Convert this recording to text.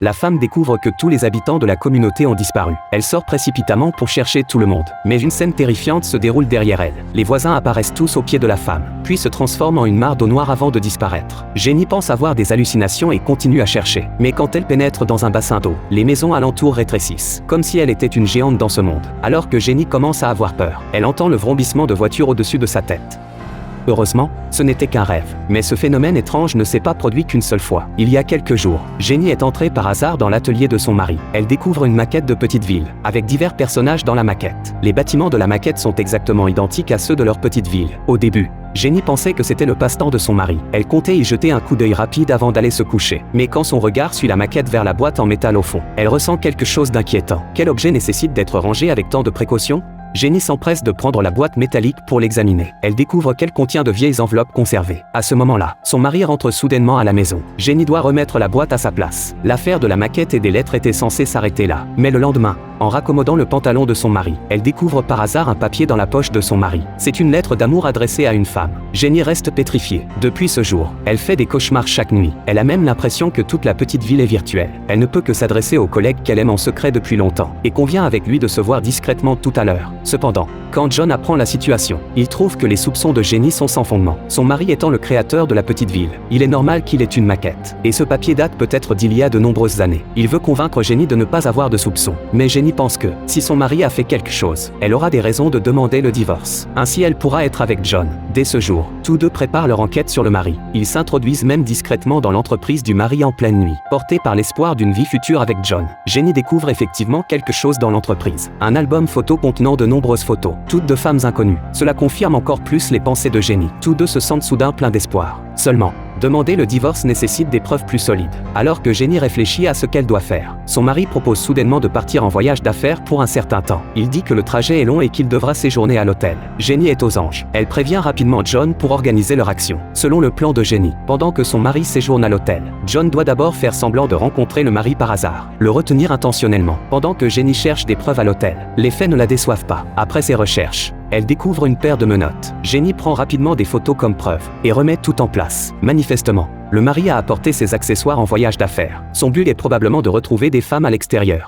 la femme découvre que tous les habitants de la communauté ont disparu. Elle sort précipitamment pour chercher tout le monde. Mais une scène terrifiante se déroule derrière elle. Les voisins apparaissent tous au pied de la femme, puis se transforment en une mare d'eau noire avant de disparaître. Jenny pense avoir des hallucinations et continue à chercher. Mais quand elle pénètre dans un bassin d'eau, les maisons alentour rétrécissent, comme si elle était une géante dans ce monde. Alors que Jenny commence à avoir peur, elle entend le vrombissement de voitures au-dessus de sa tête. Heureusement, ce n'était qu'un rêve. Mais ce phénomène étrange ne s'est pas produit qu'une seule fois. Il y a quelques jours, Jenny est entrée par hasard dans l'atelier de son mari. Elle découvre une maquette de petite ville, avec divers personnages dans la maquette. Les bâtiments de la maquette sont exactement identiques à ceux de leur petite ville. Au début, Jenny pensait que c'était le passe-temps de son mari. Elle comptait y jeter un coup d'œil rapide avant d'aller se coucher. Mais quand son regard suit la maquette vers la boîte en métal au fond, elle ressent quelque chose d'inquiétant. Quel objet nécessite d'être rangé avec tant de précaution ? Jenny s'empresse de prendre la boîte métallique pour l'examiner. Elle découvre qu'elle contient de vieilles enveloppes conservées. À ce moment-là, son mari rentre soudainement à la maison. Jenny doit remettre la boîte à sa place. L'affaire de la maquette et des lettres était censée s'arrêter là. Mais le lendemain, en raccommodant le pantalon de son mari, elle découvre par hasard un papier dans la poche de son mari. C'est une lettre d'amour adressée à une femme. Jenny reste pétrifiée. Depuis ce jour, elle fait des cauchemars chaque nuit. Elle a même l'impression que toute la petite ville est virtuelle. Elle ne peut que s'adresser aux collègues qu'elle aime en secret depuis longtemps, et convient avec lui de se voir discrètement tout à l'heure. Cependant, quand John apprend la situation, il trouve que les soupçons de Jenny sont sans fondement. Son mari étant le créateur de la petite ville, il est normal qu'il ait une maquette. Et ce papier date peut-être d'il y a de nombreuses années. Il veut convaincre Jenny de ne pas avoir de soupçons. Mais Jenny pense que, si son mari a fait quelque chose, elle aura des raisons de demander le divorce. Ainsi elle pourra être avec John. Dès ce jour, tous deux préparent leur enquête sur le mari. Ils s'introduisent même discrètement dans l'entreprise du mari en pleine nuit. Portée par l'espoir d'une vie future avec John, Jenny découvre effectivement quelque chose dans l'entreprise. Un album photo contenant de nombreuses photos, toutes de femmes inconnues. Cela confirme encore plus les pensées de Jenny. Tous deux se sentent soudain pleins d'espoir. Seulement, demander le divorce nécessite des preuves plus solides. Alors que Jenny réfléchit à ce qu'elle doit faire, son mari propose soudainement de partir en voyage d'affaires pour un certain temps. Il dit que le trajet est long et qu'il devra séjourner à l'hôtel. Jenny est aux anges. Elle prévient rapidement John pour organiser leur action. Selon le plan de Jenny, pendant que son mari séjourne à l'hôtel, John doit d'abord faire semblant de rencontrer le mari par hasard, le retenir intentionnellement. Pendant que Jenny cherche des preuves à l'hôtel, les faits ne la déçoivent pas. Après ses recherches, elle découvre une paire de menottes. Jenny prend rapidement des photos comme preuve et remet tout en place. Manifestement, le mari a apporté ses accessoires en voyage d'affaires. Son but est probablement de retrouver des femmes à l'extérieur.